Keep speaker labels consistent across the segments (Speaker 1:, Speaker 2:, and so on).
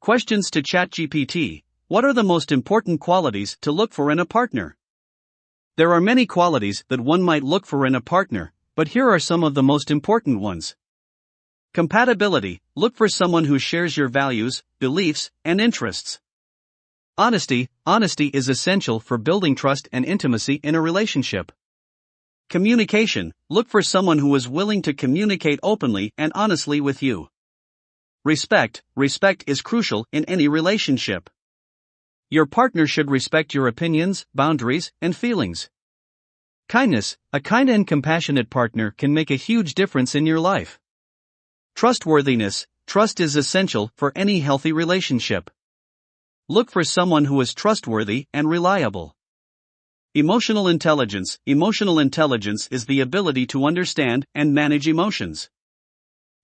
Speaker 1: Questions to ChatGPT. What are the most important qualities to look for in a partner? There are many qualities that one might look for in a partner, but here are some of the most important ones. Compatibility. Look for someone who shares your values, beliefs, and interests. Honesty. Honesty is essential for building trust and intimacy in a relationship. Communication. Look for someone who is willing to communicate openly and honestly with you. Respect. Respect is crucial in any relationship. Your partner should respect your opinions, boundaries, and feelings. Kindness. A kind and compassionate partner can make a huge difference in your life. Trustworthiness. Trust is essential for any healthy relationship. Look for someone who is trustworthy and reliable. Emotional intelligence. Emotional intelligence is the ability to understand and manage emotions.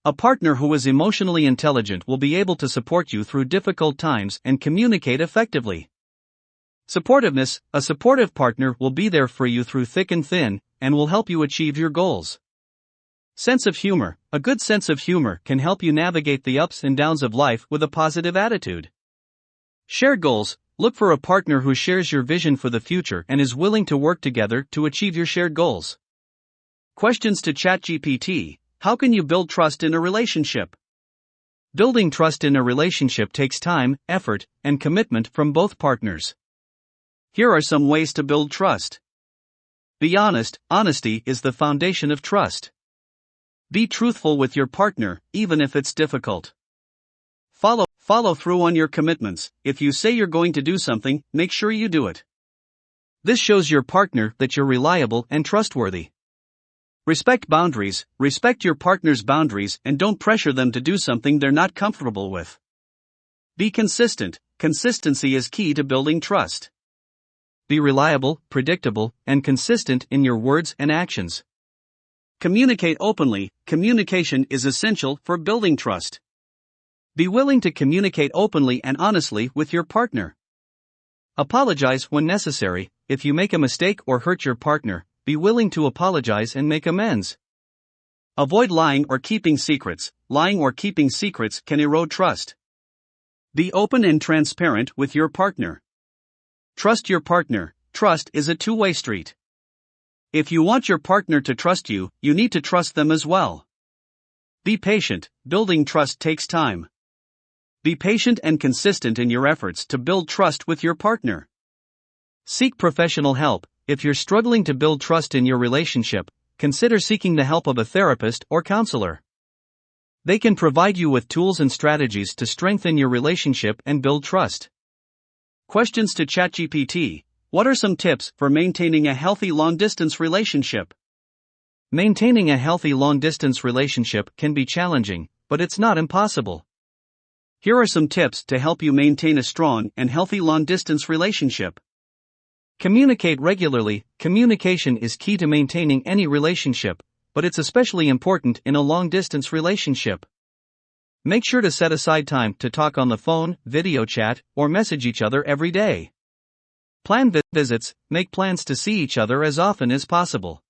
Speaker 1: A partner who is emotionally intelligent will be able to support you through difficult times and communicate effectively. Supportiveness. A supportive partner will be there for you through thick and thin, and will help you achieve your goals. Sense of humor. A good sense of humor can help you navigate the ups and downs of life with a positive attitude. Shared goals. Look for a partner who shares your vision for the future and is willing to work together to achieve your shared goals. Questions to ChatGPT. How can you build trust in a relationship? Building trust in a relationship takes time, effort, and commitment from both partners. Here are some ways to build trust. Be honest. Honesty is the foundation of trust. Be truthful with your partner, even if it's difficult. Follow through on your commitments. If you say you're going to do something, make sure you do it. This shows your partner that you're reliable and trustworthy. Respect boundaries. Respect your partner's boundaries and don't pressure them to do something they're not comfortable with. Be consistent. Consistency is key to building trust. Be reliable, predictable, and consistent in your words and actions. Communicate openly. Communication is essential for building trust. Be willing to communicate openly and honestly with your partner. Apologize when necessary. If you make a mistake or hurt your partner, be willing to apologize and make amends. Avoid lying or keeping secrets. Lying or keeping secrets can erode trust. Be open and transparent with your partner. Trust your partner. Trust is a two-way street. If you want your partner to trust you, you need to trust them as well. Be patient. Building trust takes time. Be patient and consistent in your efforts to build trust with your partner. Seek professional help. If you're struggling to build trust in your relationship, consider seeking the help of a therapist or counselor. They can provide you with tools and strategies to strengthen your relationship and build trust. Questions to ChatGPT. What are some tips for maintaining a healthy long-distance relationship? Maintaining a healthy long-distance relationship can be challenging, but it's not impossible. Here are some tips to help you maintain a strong and healthy long-distance relationship. Communicate regularly. Communication is key to maintaining any relationship, but it's especially important in a long-distance relationship. Make sure to set aside time to talk on the phone, video chat, or message each other every day. Plan visits. Make plans to see each other as often as possible.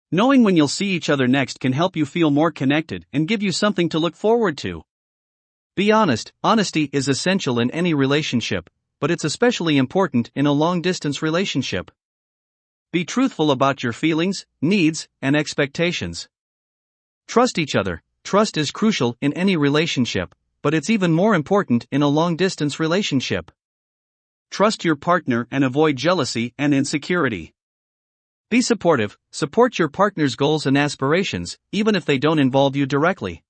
Speaker 1: Knowing when you'll see each other next can help you feel more connected and give you something to look forward to. Be honest. Honesty is essential in any relationship, but it's especially important in a long-distance relationship. Be truthful about your feelings, needs, and expectations. Trust each other. Trust is crucial in any relationship, but it's even more important in a long-distance relationship. Trust your partner and avoid jealousy and insecurity. Be supportive. Support your partner's goals and aspirations, even if they don't involve you directly.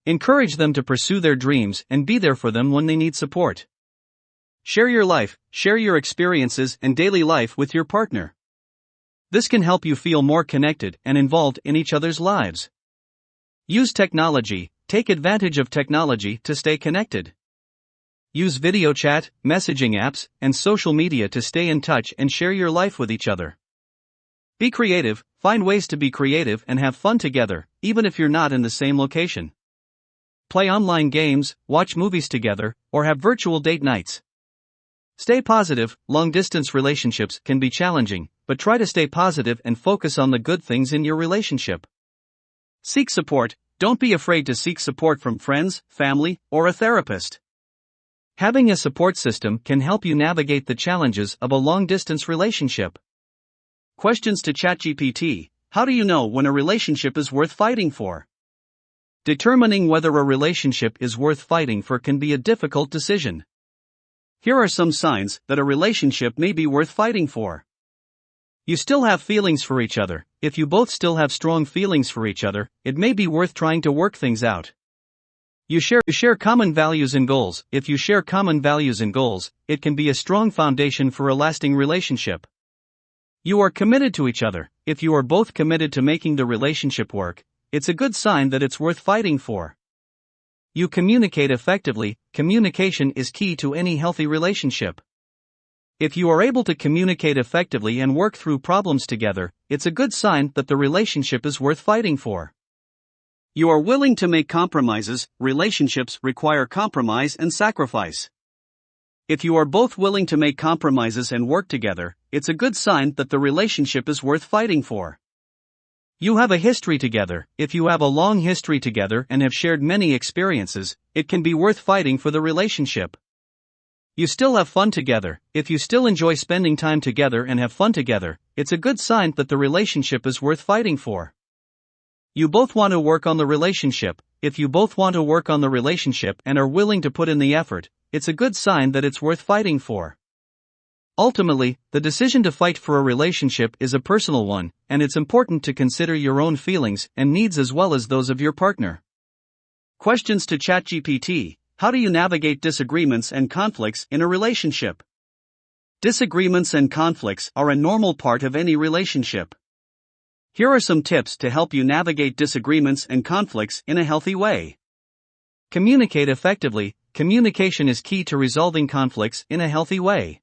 Speaker 1: Encourage them to pursue their dreams and be there for them when they need support. Share your life. Share your experiences and daily life with your partner. This can help you feel more connected and involved in each other's lives. Use technology. Take advantage of technology to stay connected. Use video chat, messaging apps, and social media to stay in touch and share your life with each other. Be creative. Find ways to be creative and have fun together, even if you're not in the same location. Play online games, watch movies together, or have virtual date nights. Stay positive. Long-distance relationships can be challenging, but try to stay positive and focus on the good things in your relationship. Seek support. Don't be afraid to seek support from friends, family, or a therapist. Having a support system can help you navigate the challenges of a long-distance relationship. Questions to ChatGPT: how do you know when a relationship is worth fighting for? Determining whether a relationship is worth fighting for can be a difficult decision. Here are some signs that a relationship may be worth fighting for. You still have feelings for each other. If you both still have strong feelings for each other, it may be worth trying to work things out. You share common values and goals. If you share common values and goals, it can be a strong foundation for a lasting relationship. You are committed to each other. If you are both committed to making the relationship work, it's a good sign that it's worth fighting for. You communicate effectively. Communication is key to any healthy relationship. If you are able to communicate effectively and work through problems together, it's a good sign that the relationship is worth fighting for. You are willing to make compromises. Relationships require compromise and sacrifice. If you are both willing to make compromises and work together, it's a good sign that the relationship is worth fighting for. You have a history together. If you have a long history together and have shared many experiences, it can be worth fighting for the relationship. You still have fun together. If you still enjoy spending time together and have fun together, it's a good sign that the relationship is worth fighting for. You both want to work on the relationship. If you both want to work on the relationship and are willing to put in the effort, it's a good sign that it's worth fighting for. Ultimately, the decision to fight for a relationship is a personal one, and it's important to consider your own feelings and needs as well as those of your partner. Questions to ChatGPT: how do you navigate disagreements and conflicts in a relationship? Disagreements and conflicts are a normal part of any relationship. Here are some tips to help you navigate disagreements and conflicts in a healthy way. Communicate effectively. Communication is key to resolving conflicts in a healthy way.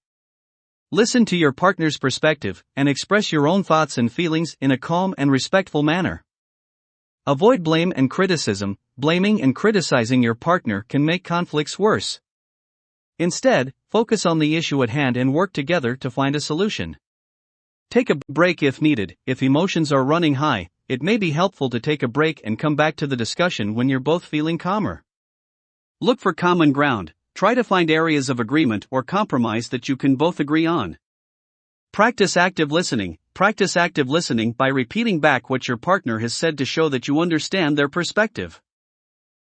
Speaker 1: Listen to your partner's perspective and express your own thoughts and feelings in a calm and respectful manner. Avoid blame and criticism. Blaming and criticizing your partner can make conflicts worse. Instead, focus on the issue at hand and work together to find a solution. Take a break if needed. If emotions are running high, it may be helpful to take a break and come back to the discussion when you're both feeling calmer. Look for common ground. Try to find areas of agreement or compromise that you can both agree on. Practice active listening. Practice active listening by repeating back what your partner has said to show that you understand their perspective.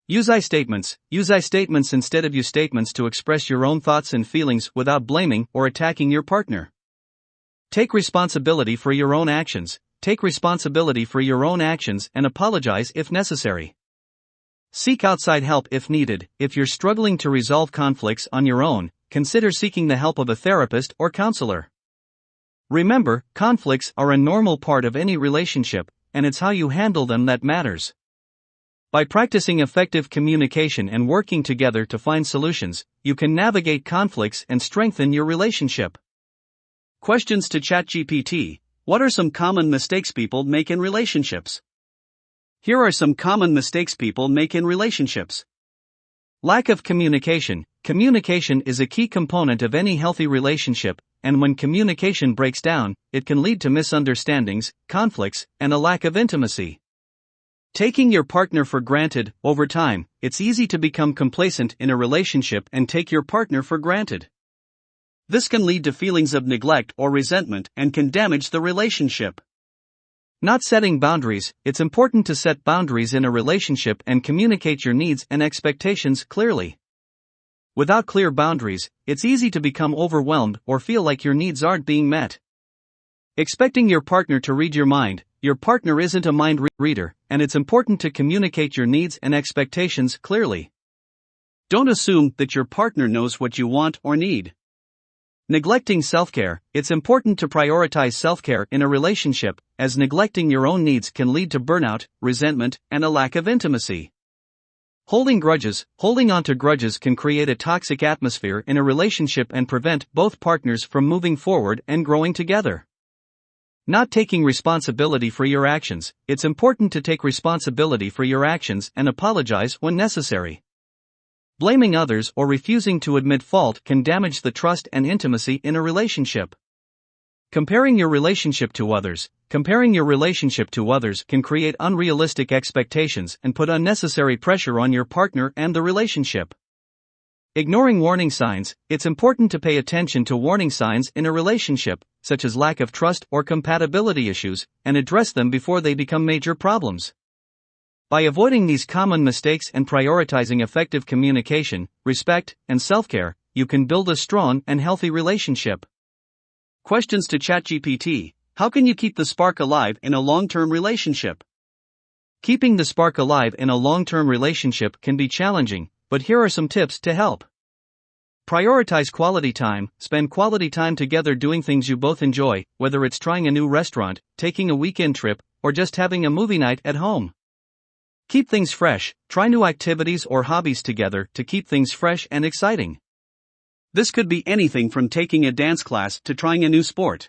Speaker 1: Use I statements. Use I statements instead of you statements to express your own thoughts and feelings without blaming or attacking your partner. Take responsibility for your own actions. Take responsibility for your own actions and apologize if necessary. Seek outside help if needed. If you're struggling to resolve conflicts on your own, consider seeking the help of a therapist or counselor. Remember, conflicts are a normal part of any relationship, and it's how you handle them that matters. By practicing effective communication and working together to find solutions, you can navigate conflicts and strengthen your relationship. Questions to ChatGPT: what are some common mistakes people make in relationships? Here are some common mistakes people make in relationships. Lack of communication. Communication is a key component of any healthy relationship, and when communication breaks down, it can lead to misunderstandings, conflicts, and a lack of intimacy. Taking your partner for granted. Over time, it's easy to become complacent in a relationship and take your partner for granted. This can lead to feelings of neglect or resentment and can damage the relationship. Not setting boundaries. It's important to set boundaries in a relationship and communicate your needs and expectations clearly. Without clear boundaries, it's easy to become overwhelmed or feel like your needs aren't being met. Expecting your partner to read your mind. Your partner isn't a mind reader, and it's important to communicate your needs and expectations clearly. Don't assume that your partner knows what you want or need. Neglecting self-care. It's important to prioritize self-care in a relationship, as neglecting your own needs can lead to burnout, resentment, and a lack of intimacy. Holding grudges. Holding on to grudges can create a toxic atmosphere in a relationship and prevent both partners from moving forward and growing together. Not taking responsibility for your actions. It's important to take responsibility for your actions and apologize when necessary. Blaming others or refusing to admit fault can damage the trust and intimacy in a relationship. Comparing your relationship to others. Comparing your relationship to others can create unrealistic expectations and put unnecessary pressure on your partner and the relationship. Ignoring warning signs. It's important to pay attention to warning signs in a relationship, such as lack of trust or compatibility issues, and address them before they become major problems. By avoiding these common mistakes and prioritizing effective communication, respect, and self-care, you can build a strong and healthy relationship. Questions to ChatGPT. How can you keep the spark alive in a long-term relationship? Keeping the spark alive in a long-term relationship can be challenging, but here are some tips to help. Prioritize quality time. Spend quality time together doing things you both enjoy, whether it's trying a new restaurant, taking a weekend trip, or just having a movie night at home. Keep things fresh. Try new activities or hobbies together to keep things fresh and exciting. This could be anything from taking a dance class to trying a new sport.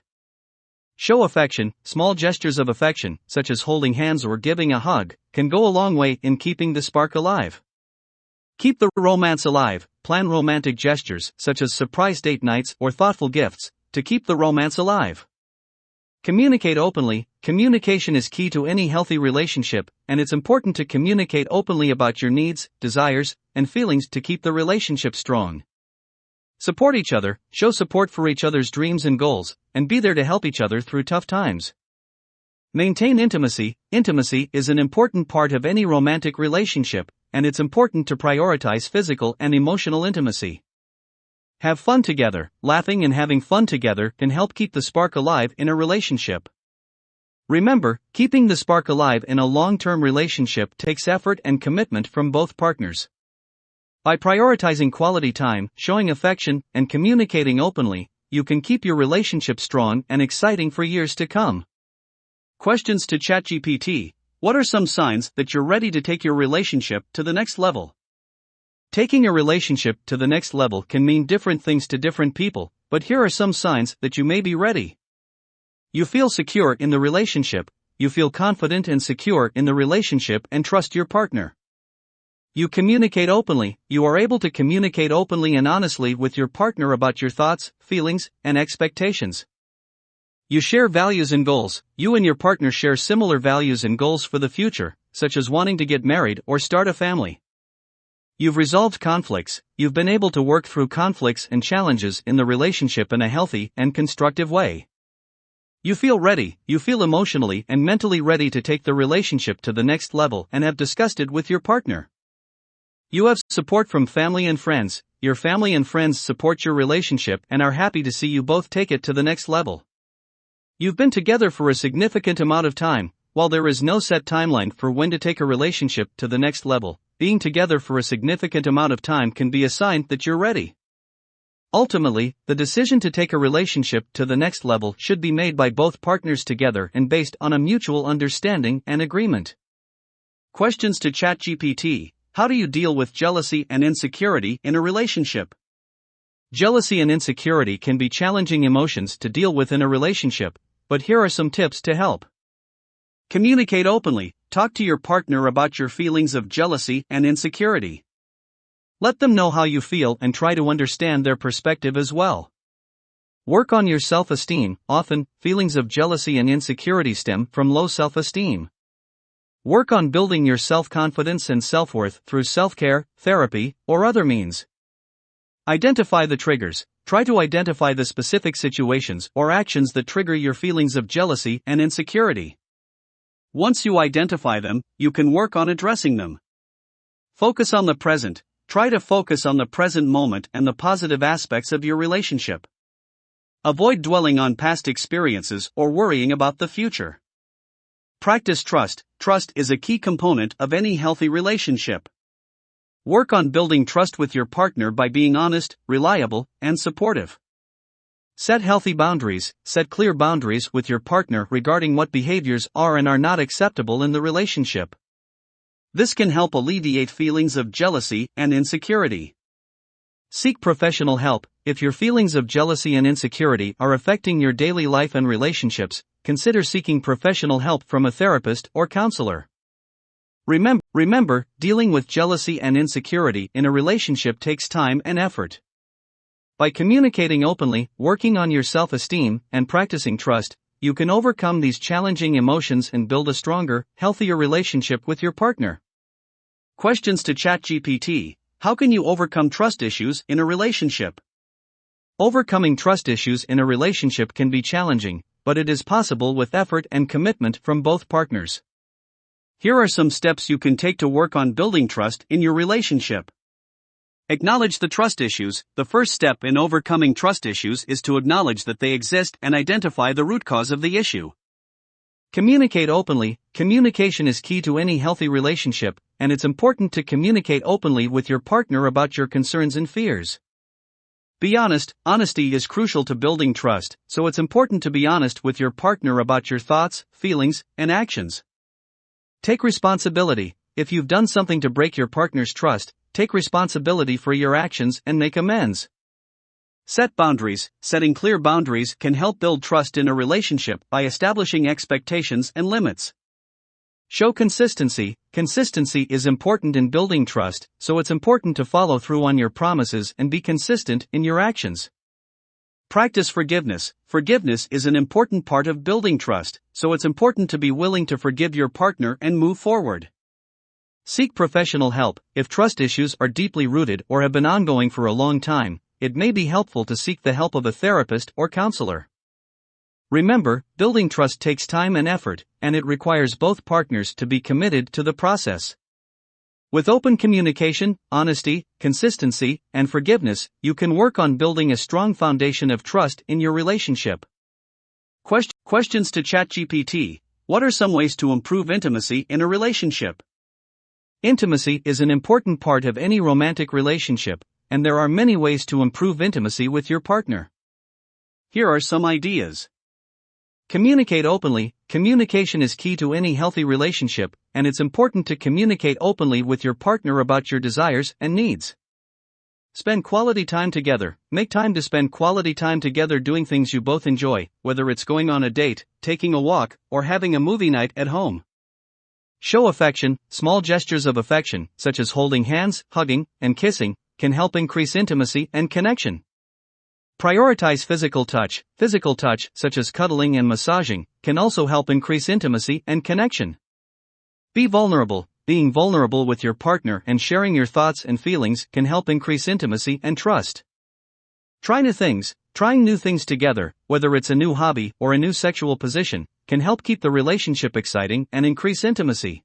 Speaker 1: Show affection. Small gestures of affection, such as holding hands or giving a hug, can go a long way in keeping the spark alive. Keep the romance alive. Plan romantic gestures, such as surprise date nights or thoughtful gifts, to keep the romance alive. Communicate openly. Communication is key to any healthy relationship, and it's important to communicate openly about your needs, desires, and feelings to keep the relationship strong. Support each other. Show support for each other's dreams and goals, and be there to help each other through tough times. Maintain intimacy. Intimacy is an important part of any romantic relationship, and it's important to prioritize physical and emotional intimacy. Have fun together. Laughing and having fun together can help keep the spark alive in a relationship. Remember, keeping the spark alive in a long-term relationship takes effort and commitment from both partners. By prioritizing quality time, showing affection, and communicating openly, you can keep your relationship strong and exciting for years to come. Questions to ChatGPT. What are some signs that you're ready to take your relationship to the next level? Taking a relationship to the next level can mean different things to different people, but here are some signs that you may be ready. You feel secure in the relationship. You feel confident and secure in the relationship and trust your partner. You communicate openly. You are able to communicate openly and honestly with your partner about your thoughts, feelings, and expectations. You share values and goals. You and your partner share similar values and goals for the future, such as wanting to get married or start a family. You've resolved conflicts. You've been able to work through conflicts and challenges in the relationship in a healthy and constructive way. You feel ready. You feel emotionally and mentally ready to take the relationship to the next level and have discussed it with your partner. You have support from family and friends. Your family and friends support your relationship and are happy to see you both take it to the next level. You've been together for a significant amount of time. While there is no set timeline for when to take a relationship to the next level, being together for a significant amount of time can be a sign that you're ready. Ultimately, the decision to take a relationship to the next level should be made by both partners together and based on a mutual understanding and agreement. Questions to ChatGPT. How do you deal with jealousy and insecurity in a relationship? Jealousy and insecurity can be challenging emotions to deal with in a relationship, but here are some tips to help. Communicate openly. Talk to your partner about your feelings of jealousy and insecurity. Let them know how you feel and try to understand their perspective as well. Work on your self-esteem. Often, feelings of jealousy and insecurity stem from low self-esteem. Work on building your self-confidence and self-worth through self-care, therapy, or other means. Identify the triggers. Try to identify the specific situations or actions that trigger your feelings of jealousy and insecurity. Once you identify them, you can work on addressing them. Focus on the present. Try to focus on the present moment and the positive aspects of your relationship. Avoid dwelling on past experiences or worrying about the future. Practice trust. Trust is a key component of any healthy relationship. Work on building trust with your partner by being honest, reliable, and supportive. Set healthy boundaries. Set clear boundaries with your partner regarding what behaviors are and are not acceptable in the relationship. This can help alleviate feelings of jealousy and insecurity. Seek professional help. If your feelings of jealousy and insecurity are affecting your daily life and relationships, consider seeking professional help from a therapist or counselor. Remember, dealing with jealousy and insecurity in a relationship takes time and effort. By communicating openly, working on your self-esteem, and practicing trust, you can overcome these challenging emotions and build a stronger, healthier relationship with your partner. Questions to ChatGPT. how can you overcome trust issues in a relationship? Overcoming trust issues in a relationship can be challenging, but it is possible with effort and commitment from both partners. Here are some steps you can take to work on building trust in your relationship. Acknowledge the trust issues. The first step in overcoming trust issues is to acknowledge that they exist and identify the root cause of the issue. Communicate openly. Communication is key to any healthy relationship, and it's important to communicate openly with your partner about your concerns and fears. Be honest. Honesty is crucial to building trust, so it's important to be honest with your partner about your thoughts, feelings, and actions. Take responsibility. If you've done something to break your partner's trust, take responsibility for your actions and make amends. Set boundaries. Setting clear boundaries can help build trust in a relationship by establishing expectations and limits. Show consistency. Consistency is important in building trust, so it's important to follow through on your promises and be consistent in your actions. Practice forgiveness. Forgiveness is an important part of building trust, so it's important to be willing to forgive your partner and move forward. Seek professional help. If trust issues are deeply rooted or have been ongoing for a long time, it may be helpful to seek the help of a therapist or counselor. Remember, building trust takes time and effort, and it requires both partners to be committed to the process. With open communication, honesty, consistency, and forgiveness, you can work on building a strong foundation of trust in your relationship. Questions to ChatGPT. What are some ways to improve intimacy in a relationship? Intimacy is an important part of any romantic relationship, and there are many ways to improve intimacy with your partner. Here are some ideas. Communicate openly. Communication is key to any healthy relationship, and it's important to communicate openly with your partner about your desires and needs. Spend quality time together. Make time to spend quality time together doing things you both enjoy, whether it's going on a date, taking a walk, or having a movie night at home. Show affection. Small gestures of affection, such as holding hands, hugging, and kissing, can help increase intimacy and connection. Prioritize physical touch. Physical touch, such as cuddling and massaging, can also help increase intimacy and connection. Be vulnerable. Being vulnerable with your partner and sharing your thoughts and feelings can help increase intimacy and trust. Try new things. Trying new things together, whether it's a new hobby or a new sexual position, can help keep the relationship exciting and increase intimacy.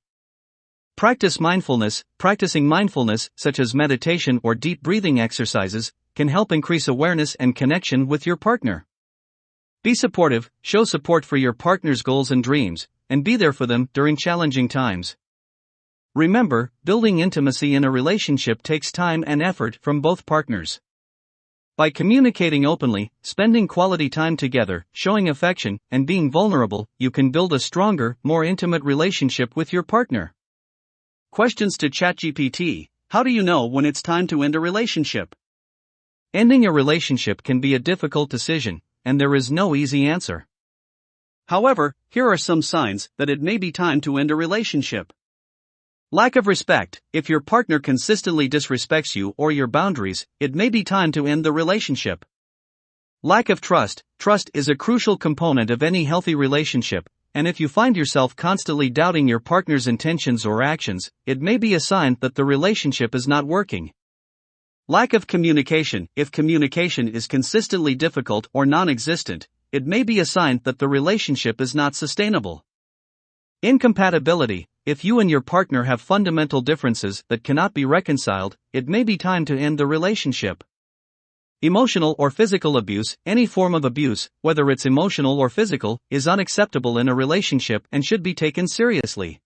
Speaker 1: Practice mindfulness. Practicing mindfulness, such as meditation or deep breathing exercises, can help increase awareness and connection with your partner. Be supportive. Show support for your partner's goals and dreams, and be there for them during challenging times. Remember, building intimacy in a relationship takes time and effort from both partners. By communicating openly, spending quality time together, showing affection, and being vulnerable, you can build a stronger, more intimate relationship with your partner. Questions to ChatGPT. How do you know when it's time to end a relationship? Ending a relationship can be a difficult decision, and there is no easy answer. However, here are some signs that it may be time to end a relationship. Lack of respect. If your partner consistently disrespects you or your boundaries, it may be time to end the relationship. Lack of trust. Trust is a crucial component of any healthy relationship, and if you find yourself constantly doubting your partner's intentions or actions, it may be a sign that the relationship is not working. Lack of communication. If communication is consistently difficult or non-existent, it may be a sign that the relationship is not sustainable. Incompatibility. If you and your partner have fundamental differences that cannot be reconciled, it may be time to end the relationship. Emotional or physical abuse. Any form of abuse, whether it's emotional or physical, is unacceptable in a relationship and should be taken seriously.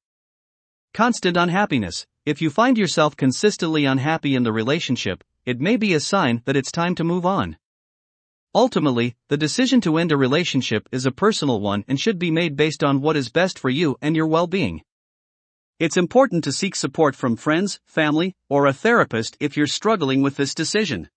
Speaker 1: Constant unhappiness. If you find yourself consistently unhappy in the relationship, it may be a sign that it's time to move on. Ultimately, the decision to end a relationship is a personal one and should be made based on what is best for you and your well-being. It's important to seek support from friends, family, or a therapist if you're struggling with this decision.